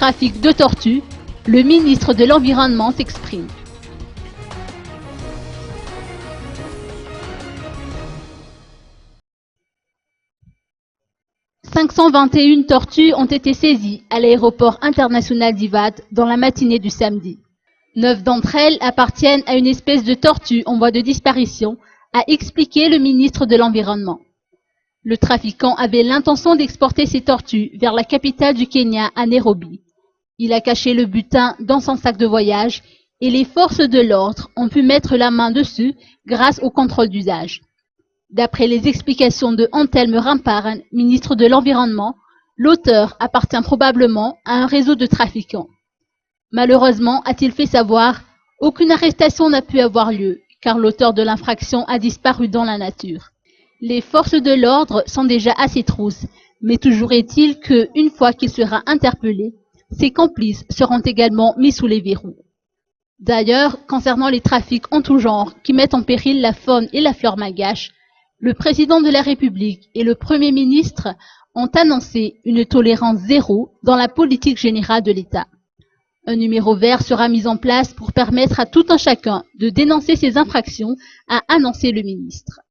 trafic de tortues, le ministre de l'Environnement s'exprime. « 521 tortues ont été saisies à l'aéroport international d'Ivad dans la matinée du samedi. 9 d'entre elles appartiennent à une espèce de tortue en voie de disparition, a expliqué le ministre de l'Environnement. Le trafiquant avait l'intention d'exporter ces tortues vers la capitale du Kenya, à Nairobi. Il a caché le butin dans son sac de voyage et les forces de l'ordre ont pu mettre la main dessus grâce au contrôle d'usage. D'après les explications de Antelme Ramparan, ministre de l'Environnement, l'auteur appartient probablement à un réseau de trafiquants. Malheureusement, a-t-il fait savoir, aucune arrestation n'a pu avoir lieu, car l'auteur de l'infraction a disparu dans la nature. Les forces de l'ordre sont déjà à ses trousses, mais toujours est-il qu'une fois qu'il sera interpellé, ses complices seront également mis sous les verrous. D'ailleurs, concernant les trafics en tout genre qui mettent en péril la faune et la flore malgache, le président de la République et le Premier ministre ont annoncé une tolérance zéro dans la politique générale de l'État. Un numéro vert sera mis en place pour permettre à tout un chacun de dénoncer ces infractions, a annoncé le ministre.